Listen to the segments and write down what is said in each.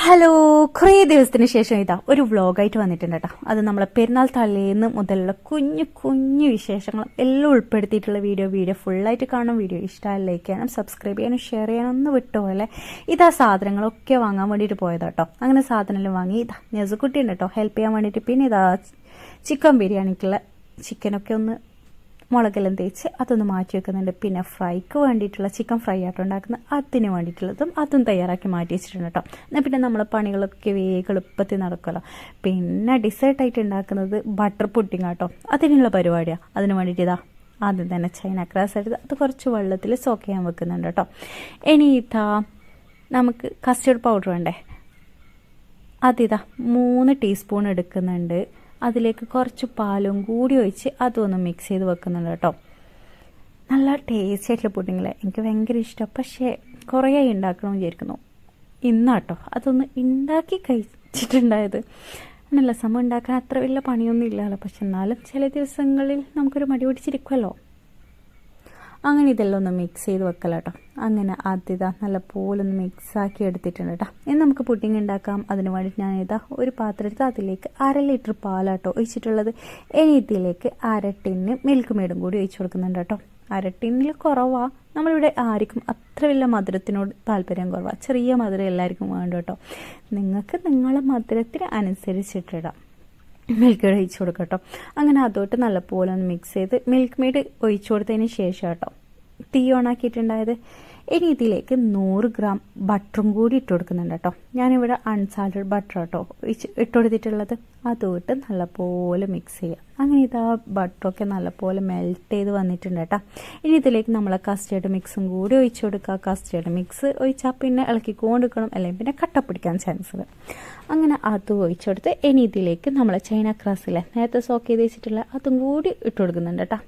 Hello, കുറേ ദിവസത്തിന് ശേഷം ഇതാ ഒരു വ്ളോഗായിട്ട് വന്നിട്ടുണ്ട് കേട്ടോ. അത് നമ്മളെ പെരുന്നാൾ തലേന്ന് മുതലുള്ള കുഞ്ഞു കുഞ്ഞു വിശേഷങ്ങൾ എല്ലാം ഉൾപ്പെടുത്തിയിട്ടുള്ള വീഡിയോ ഫുള്ളായിട്ട് കാണും. വീഡിയോ ഇഷ്ടമായി ലൈക്ക് ചെയ്യാനും സബ്സ്ക്രൈബ് ചെയ്യാനും ഷെയർ ചെയ്യാനും ഒന്നും വിട്ടുപോലെ ഇതാ സാധനങ്ങളൊക്കെ വാങ്ങാൻ വേണ്ടിയിട്ട് പോയതാ കേട്ടോ. അങ്ങനെ സാധനമെല്ലാം വാങ്ങി ഇതാ നെസുക്കുട്ടി ഉണ്ട് കേട്ടോ ഹെൽപ്പ് ചെയ്യാൻ വേണ്ടിയിട്ട്. പിന്നെ ഇതാ ചിക്കൻ ബിരിയാണിക്കുള്ള ചിക്കനൊക്കെ ഒന്ന് മുളകെല്ലാം തേച്ച് അതൊന്ന് മാറ്റി വെക്കുന്നുണ്ട്. പിന്നെ ഫ്രൈക്ക് വേണ്ടിയിട്ടുള്ള ചിക്കൻ ഫ്രൈ ആയിട്ട് ഉണ്ടാക്കുന്നത് അതിന് വേണ്ടിയിട്ടുള്ളതും അതും തയ്യാറാക്കി മാറ്റി വെച്ചിട്ടുണ്ട് കേട്ടോ. എന്നാൽ പിന്നെ നമ്മളെ പണികളൊക്കെ വേഗം എളുപ്പത്തിൽ നടക്കുമല്ലോ. പിന്നെ ഡിസേർട്ടായിട്ട് ഉണ്ടാക്കുന്നത് ബട്ടർ പുഡിംഗ് ആട്ടോ. അതിനുള്ള പരിപാടിയാണ്. അതിന് വേണ്ടിയിട്ട് ഇതാ ആദ്യം തന്നെ ചൈന ഗ്രാസ് എടുത്ത് അത് കുറച്ച് വെള്ളത്തിൽ സോക്ക് ചെയ്യാൻ വെക്കുന്നുണ്ട് കേട്ടോ. ഇനി ഇതാ നമുക്ക് കസ്റ്റർഡ് പൗഡർ വേണ്ടേ, അതിതാ 3 ടീസ്പൂൺ എടുക്കുന്നുണ്ട്. അതിലേക്ക് കുറച്ച് പാലും കൂടി ഒഴിച്ച് അതൊന്ന് മിക്സ് ചെയ്ത് വെക്കുന്നുണ്ട് കേട്ടോ. നല്ല ടേസ്റ്റ് ആയിട്ടുള്ള പുഡിങ്ങിലെ എനിക്ക് ഭയങ്കര ഇഷ്ടം. പക്ഷേ കുറേ ഉണ്ടാക്കണമെന്ന് വിചാരിക്കുന്നു ഇന്നാട്ടോ അതൊന്ന് ഉണ്ടാക്കി കഴിച്ചിട്ടുണ്ടായത്. നല്ല സമയം ഉണ്ടാക്കാൻ അത്ര വലിയ പണിയൊന്നും ഇല്ലല്ലോ. പക്ഷെ എന്നാലും ചില ദിവസങ്ങളിൽ നമുക്കൊരു മടി പിടിച്ചിരിക്കുമല്ലോ. അങ്ങനെ ഇതെല്ലാം ഒന്ന് മിക്സ് ചെയ്ത് വെക്കല കേട്ടോ. അങ്ങനെ അതിതാ നല്ല പോലെ ഒന്ന് മിക്സാക്കി എടുത്തിട്ടുണ്ട് കേട്ടോ. ഇനി നമുക്ക് പുഡിങ് ഉണ്ടാക്കാം. അതിന് വേണ്ടിയിട്ട് ഞാനിതാ ഒരു പാത്രം എടുത്ത് അതിലേക്ക് 1/2 ലിറ്റർ പാലാട്ടോ ഒഴിച്ചിട്ടുള്ളത്. ഇനി ഇതിലേക്ക് 1/2 ടിന്ന് മിൽക്ക് മെയ്ഡും കൂടി ഒഴിച്ചു കൊടുക്കുന്നുണ്ട് കേട്ടോ. 1/2 ടിന്നിൽ കുറവാണ്. നമ്മളിവിടെ ആർക്കും അത്ര വലിയ മധുരത്തിനോട് താല്പര്യം കുറവാണ്. ചെറിയ മധുരം എല്ലാവർക്കും വേണ്ട കേട്ടോ. നിങ്ങൾക്ക് നിങ്ങളെ മധുരത്തിന് അനുസരിച്ചിട്ടിടാം. മിൽക്ക് മെയ്ഡ് ഒഴിച്ചു കൊടുക്കുക കേട്ടോ. അങ്ങനെ അതോട്ട് നല്ലപോലെ ഒന്ന് മിക്സ് ചെയ്ത് മിൽക്ക് മെയ്ഡ് ഒഴിച്ചു കൊടുത്തതിന് ശേഷം കേട്ടോ തീ ഓണാക്കിയിട്ടുണ്ടായത്. ഇനി ഇതിലേക്ക് 100 ഗ്രാം ബട്ടറും കൂടി ഇട്ട് കൊടുക്കുന്നുണ്ട് കേട്ടോ. ഞാനിവിടെ അൺസാൾട്ടഡ് ബട്ടർ കേട്ടോ ഇട്ട് കൊടുത്തിട്ടുള്ളത്. അതോട്ട് നല്ലപോലെ മിക്സ് ചെയ്യുക. അങ്ങനെ ഇതാ ബട്ടറൊക്കെ നല്ലപോലെ മെൽറ്റ് ചെയ്ത് വന്നിട്ടുണ്ട് കേട്ടോ. ഇനി ഇതിലേക്ക് നമ്മളെ കസ്റ്റേർഡ് മിക്സും കൂടി ഒഴിച്ചു കൊടുക്കുക. കസ്റ്റേർഡ് മിക്സ് ഒഴിച്ചാൽ പിന്നെ ഇളക്കിക്കൊണ്ടിരിക്കണം, അല്ലെങ്കിൽ പിന്നെ കട്ട പിടിക്കാൻ ചാൻസ് ഉണ്ട്. അങ്ങനെ അത് ഒഴിച്ചെടുത്ത് ഇനി ഇതിലേക്ക് നമ്മൾ ചൈന ഗ്രാസിലെ നേരത്തെ സോക്ക് ചെയ്ത് വെച്ചിട്ടുള്ള അതും കൂടി ഇട്ട് കൊടുക്കുന്നുണ്ട് കേട്ടോ.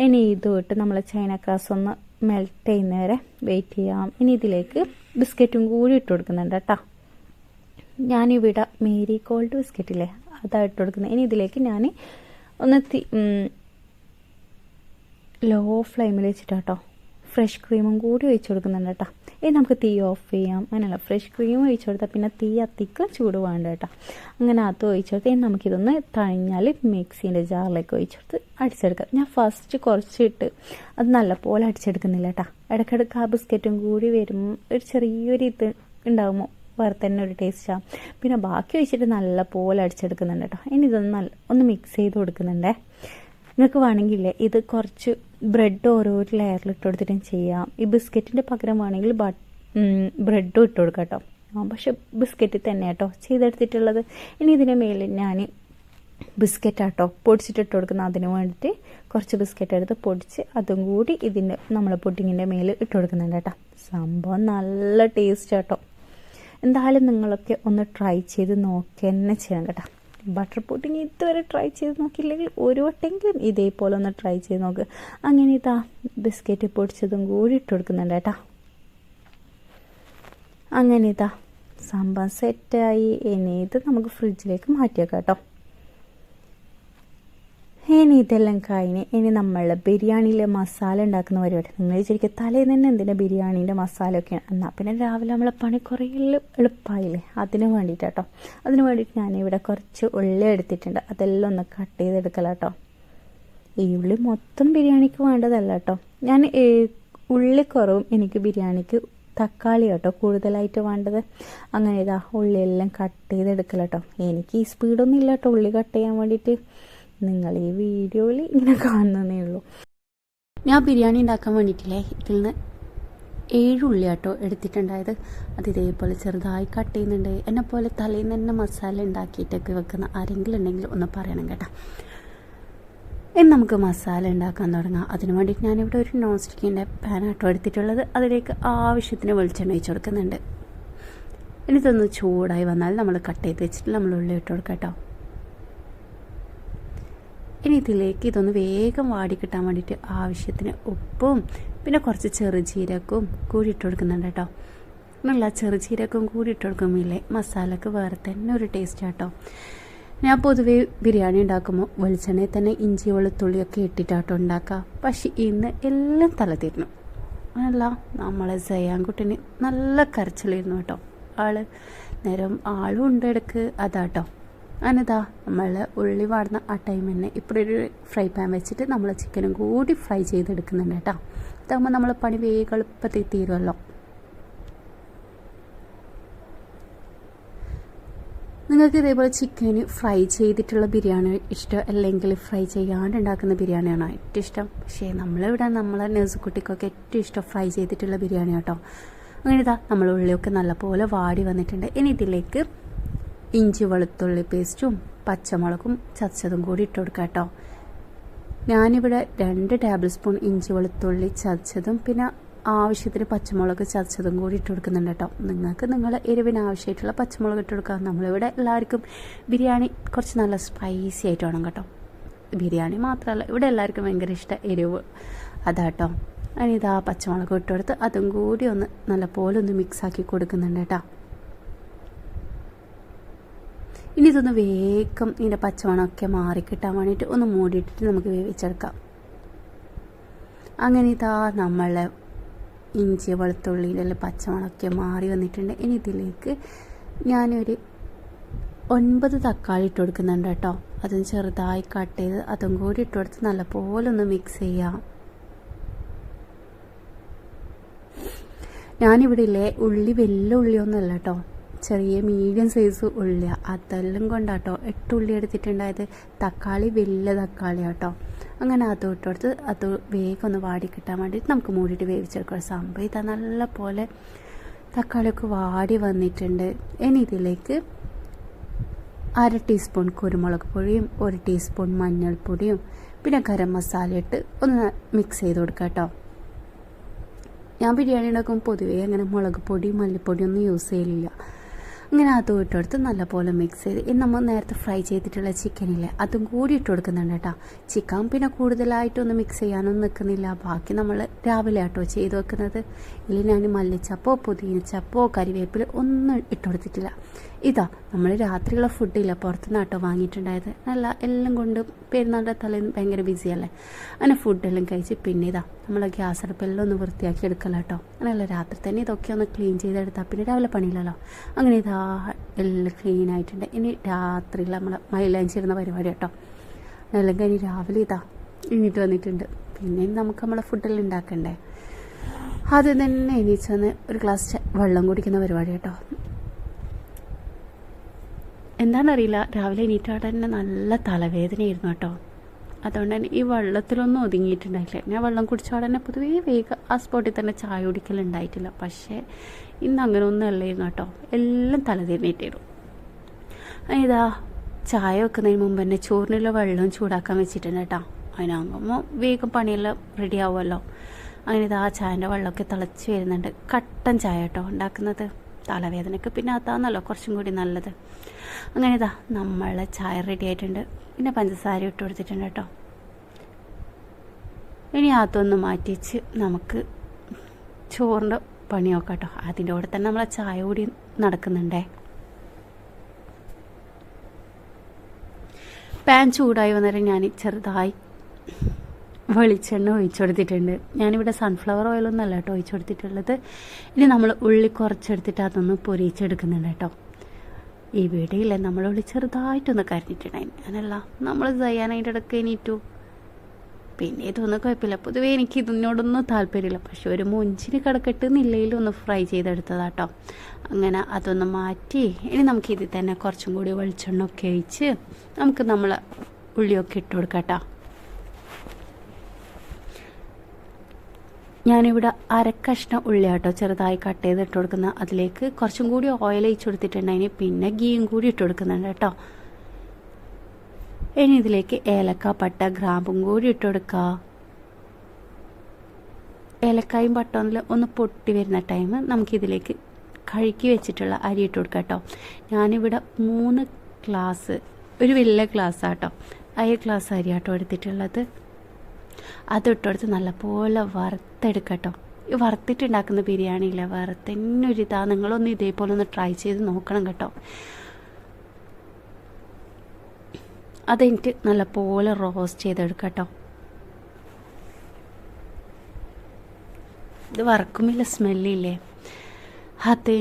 ഇനി ഇതും ഇട്ട് നമ്മൾ ചൈന ഗ്രാസ് ഒന്ന് മെൽറ്റ് ചെയ്യുന്നവരെ വെയിറ്റ് ചെയ്യാം. ഇനി ഇതിലേക്ക് ബിസ്ക്കറ്റും കൂടി ഇട്ട് കൊടുക്കുന്നുണ്ട് കേട്ടോ. ഞാനിവിടെ മേരി ഗോൾഡ് ബിസ്ക്കറ്റില്ലേ അതാണ് ഇട്ട് കൊടുക്കുന്നത്. ഇനി ഇതിലേക്ക് ഞാൻ ഒന്ന് ലോ ഫ്ലെയിമിൽ വെച്ചിട്ടാട്ടോ ഫ്രഷ് ക്രീമും കൂടി ഒഴിച്ചു കൊടുക്കുന്നുണ്ട് കേട്ടോ. ഇനി നമുക്ക് തീ ഓഫ് ചെയ്യാം. അങ്ങനെയല്ല, ഫ്രഷ് ക്രീം ഒഴിച്ചു കൊടുത്താൽ പിന്നെ തീ അത്തിക്ക് ചൂട് വേണ്ട കേട്ടോ. അങ്ങനെ അത് ഒഴിച്ചു കൊടുത്ത് ഇനി നമുക്കിതൊന്ന് തണിഞ്ഞാൽ മിക്സീൻ്റെ ജാറിലേക്ക് ഒഴിച്ചു കൊടുത്ത് അടിച്ചെടുക്കാം. ഞാൻ ഫസ്റ്റ് കുറച്ചിട്ട് അത് നല്ലപോലെ അടിച്ചെടുക്കുന്നില്ല കേട്ടോ. ഇടയ്ക്കിടയ്ക്ക് ആ ബിസ്ക്കറ്റും കൂടി വരുമ്പോൾ ഒരു ചെറിയൊരു ഇത് ഉണ്ടാകുമ്പോൾ വേറെ തന്നെ ഒരു ടേസ്റ്റാണ്. പിന്നെ ബാക്കി ഒഴിച്ചിട്ട് നല്ലപോലെ അടിച്ചെടുക്കുന്നുണ്ട് കേട്ടോ. ഇനി ഇതൊന്ന് ഒന്ന് മിക്സ് ചെയ്ത് കൊടുക്കുന്നുണ്ടേ. നിങ്ങൾക്ക് വേണമെങ്കിലേ ഇത് കുറച്ച് ബ്രെഡ് ഓരോ ലെയറിൽ ഇട്ട് കൊടുത്തിട്ടും ചെയ്യാം. ഈ ബിസ്ക്കറ്റിൻ്റെ പകരം വേണമെങ്കിൽ ബ്രെഡും ഇട്ട് കൊടുക്കാം കേട്ടോ. പക്ഷെ ബിസ്ക്കറ്റിൽ തന്നെ കേട്ടോ ചെയ്തെടുത്തിട്ടുള്ളത്. ഇനി ഇതിൻ്റെ മേലിൽ ഞാൻ ബിസ്ക്കറ്റാട്ടോ പൊടിച്ചിട്ട് ഇട്ട് കൊടുക്കുന്നത്. അതിന് വേണ്ടിയിട്ട് കുറച്ച് ബിസ്ക്കറ്റ് എടുത്ത് പൊടിച്ച് അതും കൂടി ഇതിൻ്റെ നമ്മളെ പുഡിങ്ങിൻ്റെ മേലിൽ ഇട്ട് കൊടുക്കുന്നുണ്ട് കേട്ടോ. സംഭവം നല്ല ടേസ്റ്റ് കേട്ടോ. എന്തായാലും നിങ്ങളൊക്കെ ഒന്ന് ട്രൈ ചെയ്ത് നോക്കി തന്നെ ചെയ്യണം കേട്ടോ. ബട്ടർ പുഡിങ് ഇതുവരെ ട്രൈ ചെയ്ത് നോക്കിയില്ലെങ്കിൽ ഒരു വട്ടെങ്കിലും ഇതേപോലെ ഒന്ന് ട്രൈ ചെയ്ത് നോക്ക്. അങ്ങനെ ഇതാ ബിസ്ക്കറ്റ് പൊടിച്ചതും കൂടി ഇട്ട് കൊടുക്കുന്നുണ്ട് കേട്ടോ. അങ്ങനെ ഇതാ സംഭവം സെറ്റായി. ഇനി ഇത് നമുക്ക് ഫ്രിഡ്ജിലേക്ക് മാറ്റിയേക്കാം കേട്ടോ. ഇനി ഇതെല്ലാം കഴിഞ്ഞ് ഇനി നമ്മൾ ബിരിയാണിയിലെ മസാല ഉണ്ടാക്കുന്ന പരിപാടി. നിങ്ങൾ വിചാരിക്കും തലേന്ന് തന്നെ എന്തിനാ ബിരിയാണീൻ്റെ മസാലയൊക്കെയാണ്. എന്നാൽ പിന്നെ രാവിലെ നമ്മളെ പണി കുറേ എളുപ്പമായില്ലേ. അതിന് വേണ്ടിയിട്ട് കേട്ടോ. അതിന് വേണ്ടിയിട്ട് ഞാനിവിടെ കുറച്ച് ഉള്ളി എടുത്തിട്ടുണ്ട്. അതെല്ലാം ഒന്ന് കട്ട് ചെയ്തെടുക്കല കേട്ടോ. ഈ ഉള്ളി മൊത്തം ബിരിയാണിക്ക് വേണ്ടതല്ല കേട്ടോ. ഞാൻ ഉള്ളി കുറവും എനിക്ക് ബിരിയാണിക്ക് തക്കാളി കേട്ടോ കൂടുതലായിട്ട് വേണ്ടത്. അങ്ങനെ ഇതാ ഉള്ളിയെല്ലാം കട്ട് ചെയ്തെടുക്കല കേട്ടോ. എനിക്ക് ഈ സ്പീഡൊന്നും ഇല്ല കേട്ടോ ഉള്ളി കട്ട് ചെയ്യാൻ വേണ്ടിയിട്ട്. നിങ്ങൾ ഈ വീഡിയോയിൽ ഇങ്ങനെ കാണുന്നതേ ഉള്ളൂ. ഞാൻ ബിരിയാണി ഉണ്ടാക്കാൻ വേണ്ടിയിട്ടില്ലേ ഇതിൽ നിന്ന് 7 ഉള്ളി കേട്ടോ എടുത്തിട്ടുണ്ടായത്. അത് ഇതേപോലെ ചെറുതായി കട്ട് ചെയ്യുന്നുണ്ട്. എന്നെപ്പോലെ തലേന്ന് തന്നെ മസാല ഉണ്ടാക്കിയിട്ടൊക്കെ വെക്കുന്ന ആരെങ്കിലും ഉണ്ടെങ്കിൽ ഒന്ന് പറയണം കേട്ടോ. ഇനി നമുക്ക് മസാല ഉണ്ടാക്കാൻ തുടങ്ങാം. അതിന് വേണ്ടിയിട്ട് ഞാനിവിടെ ഒരു നോൺ സ്റ്റിക്കിൻ്റെ പാനാട്ടോ എടുത്തിട്ടുള്ളത്. അതിലേക്ക് ആവശ്യത്തിന് വെളിച്ചെണ്ണ ഒഴിച്ച് കൊടുക്കുന്നുണ്ട്. ഇനി ഇതൊന്ന് ചൂടായി വന്നാൽ നമ്മൾ കട്ട് ചെയ്ത് വെച്ചിട്ട് നമ്മൾ ഉള്ളി ഇട്ട് കൊടുക്കാം കേട്ടോ. ഇനി ഇതിലേക്ക് ഇതൊന്ന് വേഗം വാടി കിട്ടാൻ വേണ്ടിയിട്ട് ആവശ്യത്തിന് ഉപ്പും പിന്നെ കുറച്ച് ചെറുജീരകവും കൂടി ഇട്ട് കൊടുക്കുന്നുണ്ട് കേട്ടോ. നല്ല ചെറുജീരകവും കൂടി ഇട്ട് കൊടുക്കുമ്പോഴേ മസാലക്ക് വേറെ തന്നെ ഒരു ടേസ്റ്റ് കേട്ടോ. ഞാൻ പൊതുവേ ബിരിയാണി ഉണ്ടാക്കുമ്പോൾ വെളിച്ചെണ്ണയിൽ തന്നെ ഇഞ്ചി വെളുത്തുള്ളിയൊക്കെ ഇട്ടിട്ടാട്ടോ ഉണ്ടാക്കുക. പക്ഷെ ഇന്ന് എല്ലാം തലതിരുന്നു. അല്ല നമ്മളെ സയാൻകുട്ടിന് നല്ല കരച്ചിലായിരുന്നു കേട്ടോ. ആള് നേരം ആളും ഉണ്ട് ഇടയ്ക്ക് അതാട്ടോ. അങ്ങനെതാ നമ്മൾ ഉള്ളി വാടുന്ന ആ ടൈം തന്നെ ഇപ്പോൾ ഒരു ഫ്രൈ പാൻ വെച്ചിട്ട് നമ്മൾ ചിക്കനും കൂടി ഫ്രൈ ചെയ്തെടുക്കുന്നുണ്ട് കേട്ടോ. അതാകുമ്പോൾ നമ്മൾ പണി വേഗം എളുപ്പത്തിൽ തീരുമല്ലോ. നിങ്ങൾക്ക് ഇതേപോലെ ചിക്കന് ഫ്രൈ ചെയ്തിട്ടുള്ള ബിരിയാണി ഇഷ്ടം, അല്ലെങ്കിൽ ഫ്രൈ ചെയ്യാണ്ട് ഉണ്ടാക്കുന്ന ബിരിയാണിയാണോ ഏറ്റവും ഇഷ്ടം? പക്ഷേ നമ്മളിവിടെ നമ്മളെ നഴ്സുകുട്ടിക്കൊക്കെ ഏറ്റവും ഇഷ്ടം ഫ്രൈ ചെയ്തിട്ടുള്ള ബിരിയാണി കേട്ടോ. അങ്ങനെ ഇതാ നമ്മൾ ഉള്ളിയൊക്കെ നല്ലപോലെ വാടി വന്നിട്ടുണ്ട്. ഇനി ഇതിലേക്ക് ഇഞ്ചി വെളുത്തുള്ളി പേസ്റ്റും പച്ചമുളകും ചതച്ചതും കൂടി ഇട്ട് കൊടുക്കാം കേട്ടോ. ഞാനിവിടെ 2 ടേബിൾ സ്പൂൺ ഇഞ്ചി വെളുത്തുള്ളി ചതച്ചതും പിന്നെ ആവശ്യത്തിന് പച്ചമുളക് ചതച്ചതും കൂടി ഇട്ട് കൊടുക്കുന്നുണ്ട് കേട്ടോ. നിങ്ങൾക്ക് നിങ്ങളെ എരിവിന് ആവശ്യമായിട്ടുള്ള പച്ചമുളക് ഇട്ട് കൊടുക്കാം. നമ്മളിവിടെ എല്ലാവർക്കും ബിരിയാണി കുറച്ച് നല്ല സ്പൈസി ആയിട്ട് വേണം കേട്ടോ. ബിരിയാണി മാത്രമല്ല, ഇവിടെ എല്ലാവർക്കും ഭയങ്കര ഇഷ്ടം എരിവ് അതാട്ടോ. അതിനിതാ പച്ചമുളക് ഇട്ട് കൊടുത്ത് അതും കൂടി ഒന്ന് നല്ലപോലെ ഒന്ന് മിക്സാക്കി കൊടുക്കുന്നുണ്ട് കേട്ടോ. ഇനി ഇതൊന്ന് വേഗം ഇതിൻ്റെ പച്ചമണമൊക്കെ മാറിക്കിട്ടാൻ വേണ്ടിയിട്ട് ഒന്ന് മൂടിയിട്ടിട്ട് നമുക്ക് വേവിച്ചെടുക്കാം. അങ്ങനെ ഇതാ നമ്മളെ ഇഞ്ചി വെളുത്തുള്ളിയിലെല്ലാം പച്ചമണമൊക്കെ മാറി വന്നിട്ടുണ്ട്. ഇനി ഇതിലേക്ക് ഞാനൊരു 9 തക്കാളി ഇട്ട് കൊടുക്കുന്നുണ്ട് കേട്ടോ. അതും ചെറുതായി കട്ട് ചെയ്ത് അതും കൂടി ഇട്ട് കൊടുത്ത് നല്ലപോലെ ഒന്ന് മിക്സ് ചെയ്യാം. ഞാനിവിടെ ഇല്ലേ ഉള്ളി വലിയ ഉള്ളിയൊന്നുമല്ല കേട്ടോ, ചെറിയ മീഡിയം സൈസ് ഉള്ളിയാണ്. അതെല്ലാം കൊണ്ടാട്ടോ 8 ഉള്ളി എടുത്തിട്ടുണ്ടായത്. തക്കാളി വലിയ തക്കാളി കേട്ടോ. അങ്ങനെ അത് ഇട്ട് കൊടുത്ത് അത് വേഗം ഒന്ന് വാടി കിട്ടാൻ വേണ്ടിയിട്ട് നമുക്ക് മൂടിയിട്ട് വേവിച്ചെടുക്കുക. സംഭവം ഇതാ നല്ല പോലെ തക്കാളിയൊക്കെ വാടി വന്നിട്ടുണ്ട്. ഇനി ഇതിലേക്ക് 1/2 ടീസ്പൂൺ കുരുമുളക് പൊടിയും 1 ടീസ്പൂൺ മഞ്ഞൾപ്പൊടിയും പിന്നെ ഗരം മസാല ഇട്ട് ഒന്ന് മിക്സ് ചെയ്ത് കൊടുക്കാം കേട്ടോ. ഞാൻ ബിരിയാണി ഉണ്ടാക്കുമ്പോൾ പൊതുവേ അങ്ങനെ മുളക് പൊടി മല്ലിപ്പൊടിയൊന്നും യൂസ് ചെയ്യലില്ല. അങ്ങനെ അതും ഇട്ടെടുത്ത് നല്ലപോലെ മിക്സ് ചെയ്ത് ഇനി നമ്മൾ നേരത്തെ ഫ്രൈ ചെയ്തിട്ടുള്ള ചിക്കനില്ലേ അതും കൂടി ഇട്ട് കൊടുക്കുന്നുണ്ട് കേട്ടോ. ചിക്കൻ പിന്നെ കൂടുതലായിട്ടൊന്നും മിക്സ് ചെയ്യാനൊന്നും നിൽക്കുന്നില്ല. ബാക്കി നമ്മൾ രാവിലെ ആട്ടോ ചെയ്ത് വെക്കുന്നത്. ഇതിൽ ഞാൻ മല്ലിച്ചപ്പോ പുതിനച്ചപ്പോ കരിവേപ്പില ഒന്നും ഇട്ട് കൊടുത്തിട്ടില്ല. ഇതാ നമ്മൾ രാത്രിയുള്ള ഫുഡില്ല പുറത്തുനിന്ന് ആട്ടോ വാങ്ങിയിട്ടുണ്ടായത്. നല്ല എല്ലാം കൊണ്ട് പെരുന്നാളുടെ തലേന്ന് ഭയങ്കര ബിസിയല്ലേ. അങ്ങനെ ഫുഡെല്ലാം കഴിച്ച് പിന്നെ ഇതാ നമ്മൾ ഗ്യാസ് അടുപ്പെല്ലാം ഒന്ന് വൃത്തിയാക്കി എടുക്കല കേട്ടോ. അങ്ങനെയല്ല രാത്രി തന്നെ ഇതൊക്കെ ഒന്ന് ക്ലീൻ ചെയ്തെടുത്താൽ പിന്നെ രാവിലെ പണിയില്ലല്ലോ. അങ്ങനെ ഇതാ എല്ലാം ക്ലീൻ ആയിട്ടുണ്ട്. ഇനി രാത്രിയിൽ നമ്മൾ മൈലാഞ്ചി ഇടുന്ന പരിപാടി കേട്ടോ. എല്ലാം കഴിഞ്ഞ് രാവിലെ ഇതാ എണീറ്റ് വന്നിട്ടുണ്ട്. പിന്നെ നമുക്ക് നമ്മളെ ഫുഡെല്ലാം ഉണ്ടാക്കണ്ടേ. അത് തന്നെ എണീച്ച് വന്ന് ഒരു ഗ്ലാസ് വെള്ളം കുടിക്കുന്ന പരിപാടി കേട്ടോ. എന്താണെന്നറിയില്ല, രാവിലെ എണീറ്റാടെ തന്നെ നല്ല തലവേദനയായിരുന്നു കേട്ടോ. അതുകൊണ്ട് തന്നെ ഈ വെള്ളത്തിലൊന്നും ഒതുങ്ങിയിട്ടുണ്ടായില്ല. ഞാൻ വെള്ളം കുടിച്ചാൽ തന്നെ പൊതുവേ വേഗം ആ സ്പോട്ടിൽ തന്നെ ചായ കുടിക്കലുണ്ടായിട്ടില്ല. പക്ഷേ ഇന്ന് അങ്ങനെ ഒന്നും അല്ലായിരുന്നു കേട്ടോ. എല്ലാം തലവേദനയായിട്ടായിരുന്നു. ഇതാ ചായ വെക്കുന്നതിന് മുമ്പ് തന്നെ ചോറിനുള്ള വെള്ളം ചൂടാക്കാൻ വെച്ചിട്ടുണ്ട് കേട്ടോ. അതിനാകുമ്പോൾ വേഗം പണിയെല്ലാം റെഡി ആവുമല്ലോ. അങ്ങനെ ഇതാ ചായൻ്റെ വെള്ളമൊക്കെ തിളച്ച് വരുന്നുണ്ട്. കട്ടൻ ചായ കേട്ടോ ഉണ്ടാക്കുന്നത്. തലവേദനയ്ക്ക് പിന്നെ അതാണല്ലോ കുറച്ചും കൂടി നല്ലത്. അങ്ങനെ ഇതാ നമ്മളെ ചായ റെഡി ആയിട്ടുണ്ട്. പിന്നെ പഞ്ചസാര ഇട്ട് കൊടുത്തിട്ടുണ്ട് കേട്ടോ. ഇനി അതൊന്ന് മാറ്റി വെച്ച് നമുക്ക് ചോറിൻ്റെ പണി നോക്കാം കേട്ടോ. അതിൻ്റെ കൂടെ തന്നെ നമ്മളെ ചായ കൂടി നടക്കുന്നുണ്ടേ. പാൻ ചൂടായി വന്നേരം ഞാൻ ചെറുതായി വെളിച്ചെണ്ണ ഒഴിച്ചു കൊടുത്തിട്ടുണ്ട്. ഞാനിവിടെ സൺഫ്ലവർ ഓയിലൊന്നും അല്ല കേട്ടോ ഒഴിച്ചു കൊടുത്തിട്ടുള്ളത്. ഇനി നമ്മൾ ഉള്ളി കുറച്ചെടുത്തിട്ട് അതൊന്ന് പൊരിച്ചെടുക്കുന്നുണ്ട് കേട്ടോ. ഈ വീടില്ലേ നമ്മൾ ഉള്ളി ചെറുതായിട്ടൊന്ന് കരിഞ്ഞിട്ടുണ്ടായിരുന്നു. അങ്ങനല്ല നമ്മൾ ചെയ്യാനായിട്ട് ഇടയ്ക്ക് എണീറ്റു. പിന്നെ ഇതൊന്നും കുഴപ്പമില്ല. പൊതുവേ എനിക്ക് ഇതിനോടൊന്നും താല്പര്യമില്ല. പക്ഷെ ഒരു മൊഞ്ചിന് കിടക്കട്ട് നിലയിൽ ഒന്ന് ഫ്രൈ ചെയ്തെടുത്തതാട്ടോ. അങ്ങനെ അതൊന്ന് മാറ്റി ഇനി നമുക്ക് ഇതിൽ തന്നെ കുറച്ചും കൂടി വെളിച്ചെണ്ണ ഒക്കെ ഒഴിച്ച് നമുക്ക് നമ്മൾ ഉള്ളിയൊക്കെ ഇട്ട് കൊടുക്കാം കേട്ടോ. ഞാനിവിടെ 1/2 കഷ്ണം ഉള്ളിയാട്ടോ ചെറുതായി കട്ട് ചെയ്ത് ഇട്ട് കൊടുക്കുന്ന. അതിലേക്ക് കുറച്ചും കൂടി ഓയിൽ ഒഴിച്ച് കൊടുത്തിട്ടുണ്ടായിന്. പിന്നെ ഗീയും കൂടി ഇട്ട് കൊടുക്കുന്നുണ്ട് കേട്ടോ. ഇനി ഇതിലേക്ക് ഏലക്ക പട്ട ഗ്രാമ്പും കൂടി ഇട്ട് കൊടുക്കുക. ഏലക്കായും പട്ടൊന്നിൽ ഒന്ന് പൊട്ടി വരുന്ന ടൈം നമുക്കിതിലേക്ക് കഴുകി വെച്ചിട്ടുള്ള അരി ഇട്ട് കൊടുക്കാം കേട്ടോ. ഞാനിവിടെ 3 ഗ്ലാസ് ഒരു വലിയ ഗ്ലാസ്സാട്ടോ 1 ഗ്ലാസ് അരിയാട്ടോ എടുത്തിട്ടുള്ളത്. അതിട്ടെടുത്ത് നല്ലപോലെ വറുത്തെടുക്കട്ടോ. ഈ വറുത്തിട്ടുണ്ടാക്കുന്ന ബിരിയാണിയില്ല വേറെ തന്നെ ഒരു ഇതാ. നിങ്ങളൊന്ന് ഇതേപോലെ ഒന്ന് ട്രൈ ചെയ്ത് നോക്കണം കേട്ടോ. അതെനിക്ക് നല്ലപോലെ റോസ്റ്റ് ചെയ്തെടുക്കട്ടോ. ഇത് വറക്കുമില്ല സ്മെല്ലില്ലേ, അത്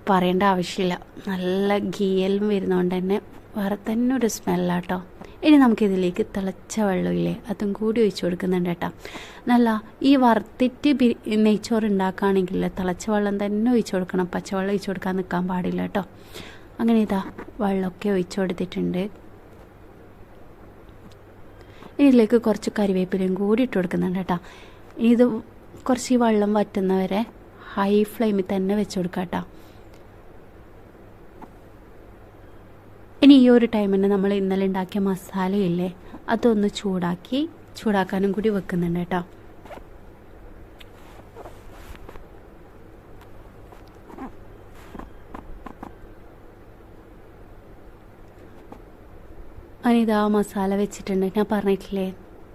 പറയേണ്ട ആവശ്യമില്ല. നല്ല ഗീയെല്ലാം വരുന്നതുകൊണ്ട് തന്നെ വേറെ തന്നെ ഒരു സ്മെല്ലാട്ടോ. ഇനി നമുക്കിതിലേക്ക് തിളച്ച വെള്ളമില്ലേ അതും കൂടി ഒഴിച്ചു കൊടുക്കുന്നുണ്ട് കേട്ടോ. നല്ല ഈ വറുത്തിട്ട് നെയ്ച്ചോറ് ഉണ്ടാക്കുകയാണെങ്കിൽ തിളച്ച വെള്ളം തന്നെ ഒഴിച്ചു കൊടുക്കണം, പച്ചവെള്ളം ഒഴിച്ചു കൊടുക്കാൻ നിൽക്കാൻ പാടില്ല കേട്ടോ. അങ്ങനെ ഇതാ വെള്ളമൊക്കെ ഒഴിച്ചു കൊടുത്തിട്ടുണ്ട്. ഇതിലേക്ക് കുറച്ച് കരിവേപ്പിലയും കൂടി ഇട്ട് കൊടുക്കുന്നുണ്ട് കേട്ടോ. ഇത് കുറച്ച് ഈ വെള്ളം വറ്റുന്നവരെ ഹൈ ഫ്ലെയിമിൽ തന്നെ വെച്ച് കൊടുക്കാം കേട്ടോ. ഇനി ഈ ഒരു ടൈമിന് നമ്മൾ ഇന്നലെ ഉണ്ടാക്കിയ മസാലയില്ലേ അതൊന്ന് ചൂടാക്കാനും കൂടി വെക്കുന്നുണ്ട് കേട്ടോ. അതിനിതാ മസാല വെച്ചിട്ടുണ്ട്. ഞാൻ പറഞ്ഞിട്ടില്ലേ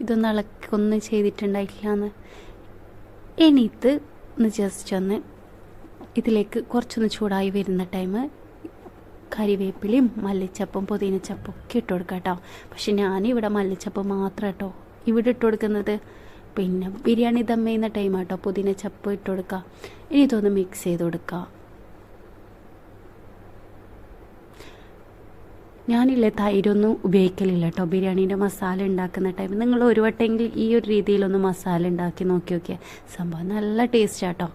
ഇതൊന്ന് ഇളക്കൊന്നും ചെയ്തിട്ടുണ്ടായിട്ടില്ല എന്ന്. ഇനി ഇത് ഒന്ന് ജസ്റ്റ് ഒന്ന് ഇതിലേക്ക് കുറച്ചൊന്ന് ചൂടായി വരുന്ന ടൈം കരിവേപ്പിലയും മല്ലിച്ചപ്പും പുതിനച്ചപ്പും ഒക്കെ ഇട്ട് കൊടുക്കാം കേട്ടോ. പക്ഷെ ഞാനിവിടെ മല്ലിച്ചപ്പ് മാത്രം കേട്ടോ ഇവിടെ ഇട്ട് കൊടുക്കുന്നത്. പിന്നെ ബിരിയാണി ദം ചെയ്യുന്ന ടൈം കേട്ടോ പുതിനച്ചപ്പ് ഇട്ട് കൊടുക്കുക. ഇനി ഇതൊന്ന് മിക്സ് ചെയ്ത് കൊടുക്കുക. ഞാനില്ലേ തൈരൊന്നും ഉപയോഗിക്കലില്ല കേട്ടോ ബിരിയാണീൻ്റെ മസാല ഉണ്ടാക്കുന്ന ടൈം. നിങ്ങൾ ഒരു വട്ടമെങ്കിൽ ഈ ഒരു രീതിയിലൊന്ന് മസാല ഉണ്ടാക്കി നോക്കി നോക്കിയാൽ സംഭവം നല്ല ടേസ്റ്റാട്ടോ.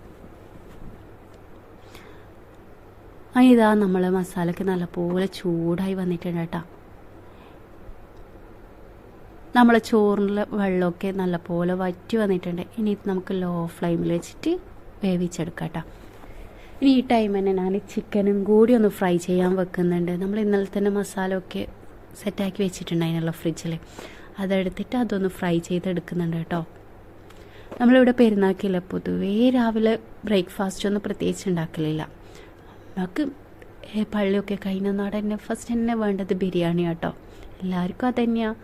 ഇതാ നമ്മൾ മസാലയ്ക്ക് നല്ലപോലെ ചൂടായി വന്നിട്ടുണ്ട് കേട്ടോ. നമ്മളെ ചോറിലെ വെള്ളമൊക്കെ നല്ലപോലെ വറ്റി വന്നിട്ടുണ്ട്. ഇനി ഇത് നമുക്ക് ലോ ഫ്ലെയിമിൽ വെച്ചിട്ട് വേവിച്ചെടുക്കാം കേട്ടോ. ഇനി ഈ ടൈം തന്നെ ഞാൻ ചിക്കനും കൂടി ഒന്ന് ഫ്രൈ ചെയ്യാൻ വെക്കുന്നുണ്ട്. നമ്മൾ ഇന്നലെ തന്നെ മസാല ഒക്കെ സെറ്റാക്കി വെച്ചിട്ടുണ്ട് അതിനുള്ള ഫ്രിഡ്ജിൽ. അതെടുത്തിട്ട് അതൊന്ന് ഫ്രൈ ചെയ്തെടുക്കുന്നുണ്ട് കേട്ടോ. നമ്മളിവിടെ പെരുന്നാക്കില്ല, പൊതുവേ രാവിലെ ബ്രേക്ക്ഫാസ്റ്റ് ഒന്നും പ്രത്യേകിച്ച് ഉണ്ടാക്കലില്ല. നമുക്ക് പള്ളിയൊക്കെ കഴിഞ്ഞ നാട് തന്നെ ഫസ്റ്റ് തന്നെ വേണ്ടത് ബിരിയാണി കേട്ടോ. എല്ലാവർക്കും അത് തന്നെയാണ്.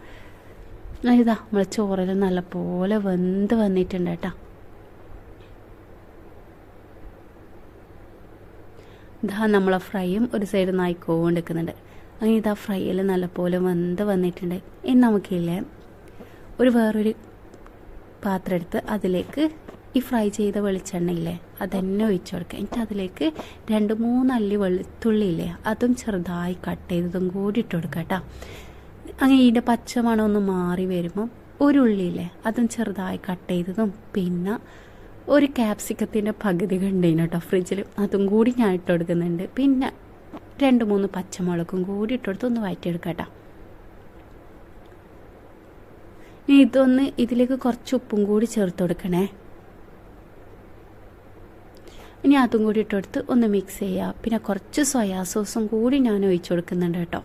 ഇതാ നമ്മളെ ചോറിൽ നല്ലപോലെ വെന്ത് വന്നിട്ടുണ്ട് കേട്ടോ. ഇതാ നമ്മളെ ഫ്രൈയും ഒരു സൈഡ് നായിക്കൊണ്ടിരിക്കുന്നുണ്ട്. അങ്ങനെ ഇതാ ഫ്രൈയിൽ നല്ലപോലെ വെന്ത് വന്നിട്ടുണ്ട്. ഇനി നമുക്കില്ലേ വേറൊരു പാത്രം എടുത്ത് അതിലേക്ക് ഈ ഫ്രൈ ചെയ്ത വെളിച്ചെണ്ണയില്ലേ അതന്നെ ഒഴിച്ചു കൊടുക്കുക. എന്നിട്ട് അതിലേക്ക് 2-3 അല്ലി വെളുത്തുള്ളിയില്ലേ അതും ചെറുതായി കട്ട് ചെയ്തതും കൂടി ഇട്ട് കൊടുക്കുക കേട്ടോ. അങ്ങനെ ഇതിൻ്റെ പച്ചമണം ഒന്ന് മാറി വരുമ്പം ഒരു ഉള്ളിയില്ലേ അതും ചെറുതായി കട്ട് ചെയ്തതും പിന്നെ ഒരു ക്യാപ്സിക്കത്തിൻ്റെ പകുതി കണ്ടേനു കേട്ടോ ഫ്രിഡ്ജിൽ, അതും കൂടി ഞാൻ ഇട്ട് കൊടുക്കുന്നുണ്ട്. പിന്നെ 2-3 പച്ചമുളകും കൂടി ഇട്ടെടുത്ത് ഒന്ന് വഴറ്റിയെടുക്കാം കേട്ടോ. ഇനി ഇതൊന്ന് ഇതിലേക്ക് കുറച്ച് ഉപ്പും കൂടി ചേർത്ത് കൊടുക്കണേ. ഇനി അതും കൂടി ഇട്ടെടുത്ത് ഒന്ന് മിക്സ് ചെയ്യുക. പിന്നെ കുറച്ച് സോയാ സോസും കൂടി ഞാൻ ഒഴിച്ചു കൊടുക്കുന്നുണ്ട് കേട്ടോ.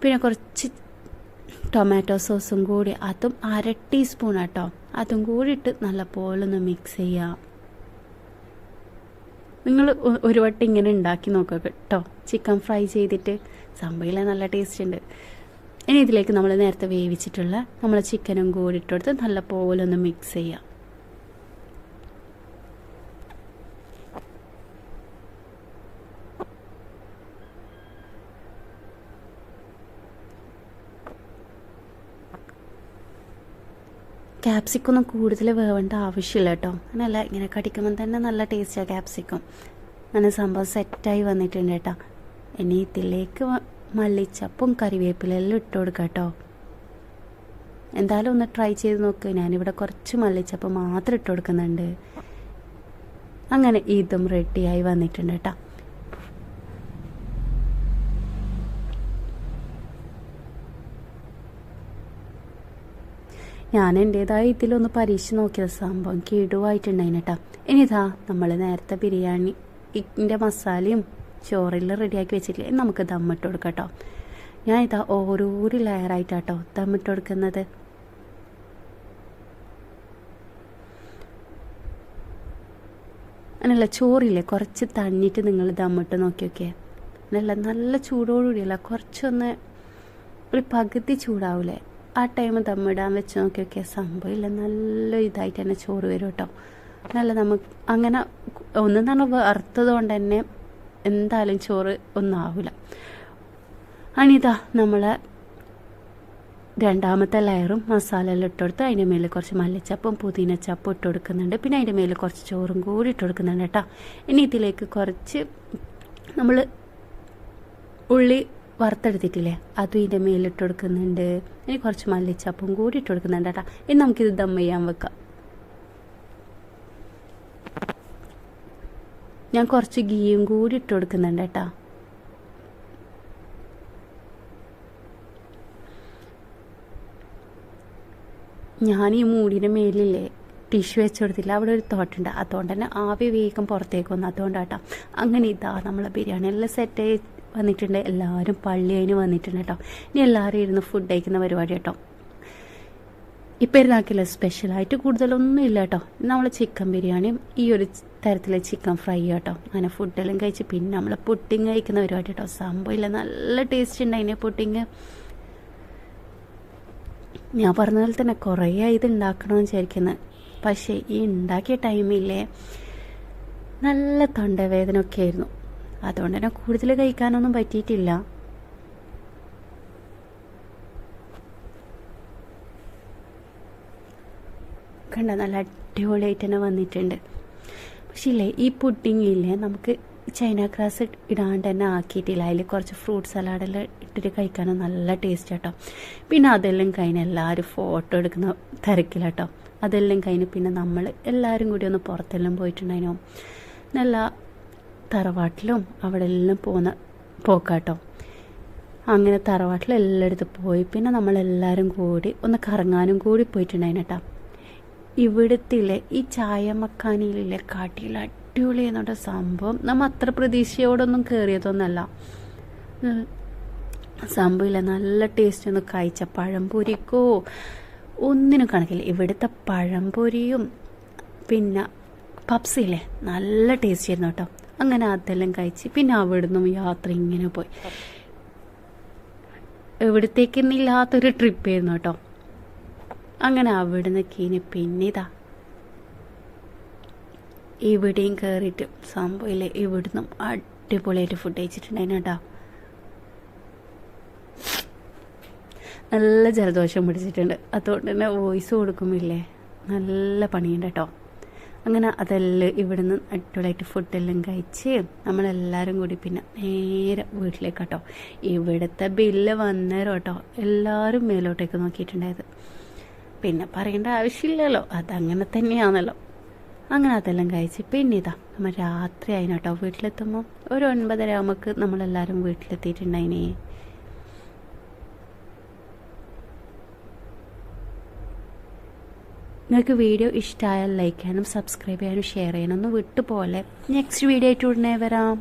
പിന്നെ കുറച്ച് ടൊമാറ്റോ സോസും കൂടി, അതും 1/2 ടീസ്പൂൺ കേട്ടോ, അതും കൂടി ഇട്ട് നല്ലപോലെ ഒന്ന് മിക്സ് ചെയ്യുക. നിങ്ങൾ ഒരു വട്ടം ഇങ്ങനെ ഉണ്ടാക്കി നോക്കുക കേട്ടോ, ചിക്കൻ ഫ്രൈ ചെയ്തിട്ട് സംഭവം നല്ല ടേസ്റ്റ് ഉണ്ട്. ഇനി ഇതിലേക്ക് നമ്മൾ നേരത്തെ വേവിച്ചിട്ടുള്ള നമ്മളെ ചിക്കനും കൂടി ഇട്ടെടുത്ത് നല്ലപോലെ ഒന്ന് മിക്സ് ചെയ്യുക. ക്യാപ്സിക്കൊന്നും കൂടുതൽ വേവേണ്ട ആവശ്യമില്ല കേട്ടോ. അങ്ങനല്ല, ഇങ്ങനെ കടിക്കുമ്പോൾ തന്നെ നല്ല ടേസ്റ്റാണ് ക്യാപ്സിക്കം. അങ്ങനെ സംഭവം സെറ്റായി വന്നിട്ടുണ്ട് കേട്ടോ. ഇനി ഇതിലേക്ക് മല്ലിച്ചപ്പും കറിവേപ്പിലെല്ലാം ഇട്ട് കൊടുക്കാം കേട്ടോ. എന്തായാലും ഒന്ന് ട്രൈ ചെയ്ത് നോക്ക്. ഞാനിവിടെ കുറച്ച് മല്ലിച്ചപ്പ് മാത്രം ഇട്ട് കൊടുക്കുന്നുണ്ട്. അങ്ങനെ ഇതും റെഡിയായി വന്നിട്ടുണ്ട് കേട്ടോ. ഞാൻ എൻ്റേതായ ഇതിലൊന്ന് പരീക്ഷിച്ച് നോക്കിയത് സംഭവം കിടുവായിട്ടുണ്ടായിന് കേട്ടോ. ഇനി ഇതാ നമ്മൾ നേരത്തെ ബിരിയാണിൻ്റെ മസാലയും ചോറിൽ റെഡിയാക്കി വെച്ചിട്ടില്ലേ, നമുക്ക് ദമ്മിട്ട് കൊടുക്കാം കേട്ടോ. ഞാൻ ഇതാ ഓരോ ലെയറായിട്ടാട്ടോ ദമ്മിട്ട് കൊടുക്കുന്നത്. അങ്ങനെയല്ല, ചോറില്ലേ കുറച്ച് തണ്ണിയിട്ട് നിങ്ങൾ ദമ്മിട്ട് നോക്കി നോക്കിയേ. നല്ല ചൂടോടുകൂടിയല്ല, കുറച്ചൊന്ന് ഒരു പകുതി ചൂടാവൂലേ, ആ ടൈം ദമ്മിടാൻ വെച്ച് നോക്കി നോക്കിയാൽ സംഭവമില്ല, നല്ല ഇതായിട്ട് തന്നെ ചോറ് വരും കേട്ടോ. നല്ല നമുക്ക് അങ്ങനെ ഒന്നും തന്നെ വറുത്തത് കൊണ്ട് തന്നെ എന്തായാലും ചോറ് ഒന്നും ആവില്ല. അനിതാ നമ്മളെ രണ്ടാമത്തെ ലെയറും മസാലയെല്ലാം ഇട്ട് കൊടുത്ത് അതിൻ്റെ മേലിൽ കുറച്ച് മല്ലിച്ചപ്പും പുതിനച്ചപ്പും ഇട്ട് കൊടുക്കുന്നുണ്ട്. പിന്നെ അതിൻ്റെ മേലിൽ കുറച്ച് ചോറും കൂടി ഇട്ട് കൊടുക്കുന്നുണ്ട് കേട്ടോ. ഇനി ഇതിലേക്ക് കുറച്ച് നമ്മൾ ഉള്ളി വറുത്തെടുത്തിട്ടില്ലേ അതും ഇതിൻ്റെ മേലിട്ട് കൊടുക്കുന്നുണ്ട്. ഇനി കുറച്ച് മല്ലിച്ചപ്പും കൂടി ഇട്ട് കൊടുക്കുന്നുണ്ട് കേട്ടോ. ഇനി നമുക്കിത് ദം ചെയ്യാൻ വെക്കാം. ഞാൻ കുറച്ച് ഗീയും കൂടി ഇട്ട് കൊടുക്കുന്നുണ്ട് കേട്ടോ. ഞാൻ ഈ മൂടിൻ്റെ മേലില്ലേ ടിഷ്യൂ വെച്ച് കൊടുത്തില്ല, അവിടെ ഒരു തോട്ടുണ്ട്, അതുകൊണ്ട് തന്നെ ആവി വേഗം പുറത്തേക്ക് വന്നു. അതുകൊണ്ടാട്ടോ. അങ്ങനെ ഇതാ നമ്മളെ ബിരിയാണി എല്ലാം സെറ്റായി വന്നിട്ടുണ്ട്. എല്ലാവരും പള്ളി അതിന് വന്നിട്ടുണ്ട് കേട്ടോ. ഇനി എല്ലാവരും ഇരുന്ന് ഫുഡ് കഴിക്കുന്ന പരിപാടി കേട്ടോ. ഈ പെരുന്നാക്കില്ല സ്പെഷ്യലായിട്ട് കൂടുതലൊന്നും ഇല്ല കേട്ടോ. നമ്മൾ ചിക്കൻ ബിരിയാണിയും ഈ ഒരു തരത്തിലെ ചിക്കൻ ഫ്രൈ കേട്ടോ. അങ്ങനെ ഫുഡെല്ലാം കഴിച്ച് പിന്നെ നമ്മൾ പുഡിങ് കഴിക്കുന്ന പരിപാടി കേട്ടോ. സംഭവമില്ല, നല്ല ടേസ്റ്റ് ഉണ്ടായിനെ പുഡിങ്. ഞാൻ പറഞ്ഞ പോലെ തന്നെ കുറേ ഇത് ഉണ്ടാക്കണമെന്ന് വിചാരിക്കുന്നത്. പക്ഷേ ഈ ഉണ്ടാക്കിയ ടൈമില്ലേ നല്ല തൊണ്ടവേദന ഒക്കെ ആയിരുന്നു. അതുകൊണ്ട് തന്നെ കൂടുതൽ കഴിക്കാനൊന്നും പറ്റിയിട്ടില്ല. കണ്ട നല്ല അടിപൊളിയായിട്ട് തന്നെ വന്നിട്ടുണ്ട്. പക്ഷേ ഇല്ലേ ഈ പുഡിങ്ങില്ലേ നമുക്ക് ചൈന ഗ്രാസ് ഇടാണ്ട് തന്നെ ആക്കിയിട്ടില്ല. അതിൽ കുറച്ച് ഫ്രൂട്ട് സലാഡെല്ലാം ഇട്ടിട്ട് കഴിക്കാനും നല്ല ടേസ്റ്റ് കേട്ടോ. പിന്നെ അതെല്ലാം കഴിഞ്ഞ് എല്ലാവരും ഫോട്ടോ എടുക്കുന്ന തിരക്കിലാട്ടോ. അതെല്ലാം കഴിഞ്ഞ് പിന്നെ നമ്മൾ എല്ലാവരും കൂടി ഒന്ന് പുറത്തെല്ലാം പോയിട്ടുണ്ടായിരുന്നു. നല്ല തറവാട്ടിലും അവിടെ എല്ലാം പോകുന്ന പോക്കാട്ടോ. അങ്ങനെ തറവാട്ടിൽ എല്ലായിടത്തും പോയി പിന്നെ നമ്മളെല്ലാവരും കൂടി ഒന്ന് കറങ്ങാനും കൂടി പോയിട്ടുണ്ടായിരുന്നു കേട്ടോ. ഇവിടത്തിലെ ഈ ചായ മക്കാനിയിലെ കാട്ടിയിൽ അടിപൊളിയെന്നുണ്ട് സംഭവം. നമ്മൾ അത്ര പ്രതീക്ഷയോടൊന്നും കയറിയതൊന്നല്ല. സംഭവമില്ല, നല്ല ടേസ്റ്റ് ഒന്ന് കഴിച്ച പഴംപൊരിക്കോ ഒന്നിനും കണക്കില്ല. ഇവിടുത്തെ പഴംപൊരിയും പിന്നെ പപ്സില്ലേ നല്ല ടേസ്റ്റ് ആയിരുന്നു കേട്ടോ. അങ്ങനെ അതെല്ലാം കഴിച്ച് പിന്നെ അവിടുന്ന് യാത്ര ഇങ്ങനെ പോയി. ഇവിടത്തേക്കൊന്നില്ലാത്തൊരു ട്രിപ്പായിരുന്നു കേട്ടോ. അങ്ങനെ അവിടുന്ന് കീനി പിന്നെ ഇതാ ഇവിടെയും കയറിയിട്ട് സംഭവമില്ലേ ഇവിടുന്ന് അടിപൊളിയായിട്ട് ഫുഡ് കഴിച്ചിട്ടുണ്ടായിരുന്നു കേട്ടോ. നല്ല ജലദോഷം പിടിച്ചിട്ടുണ്ട്, അതുകൊണ്ട് തന്നെ വോയിസ് കൊടുക്കുമില്ലേ നല്ല പണിയുണ്ട് കേട്ടോ. അങ്ങനെ അതെല്ലാം ഇവിടുന്ന് അടിപൊളിയായിട്ട് ഫുഡെല്ലാം കഴിച്ച് നമ്മളെല്ലാവരും കൂടി പിന്നെ നേരെ വീട്ടിലേക്ക് കേട്ടോ. ഇവിടുത്തെ ബില്ല് വന്നേരം കേട്ടോ എല്ലാവരും മേലോട്ടേക്ക് നോക്കിയിട്ടുണ്ടായത്. പിന്നെ പറയേണ്ട ആവശ്യമില്ലല്ലോ, അതങ്ങനെ തന്നെയാണല്ലോ. അങ്ങനെ അതെല്ലാം കഴിച്ച് പിന്നെ ഇതാ നമ്മൾ രാത്രി ആയിന് കേട്ടോ. വീട്ടിലെത്തുമ്പോൾ ഒരു 9:30 ആകുമ്പോൾ നമ്മളെല്ലാവരും വീട്ടിലെത്തിയിട്ടുണ്ടായിനേ. നിങ്ങൾക്ക് വീഡിയോ ഇഷ്ടമായാൽ ലൈക്ക് ചെയ്യാനും സബ്സ്ക്രൈബ് ചെയ്യാനും ഷെയർ ചെയ്യാനും ഒന്നും വിട്ടുപോലെ. നെക്സ്റ്റ് വീഡിയോ ആയിട്ട് ഉടനെ വരാം.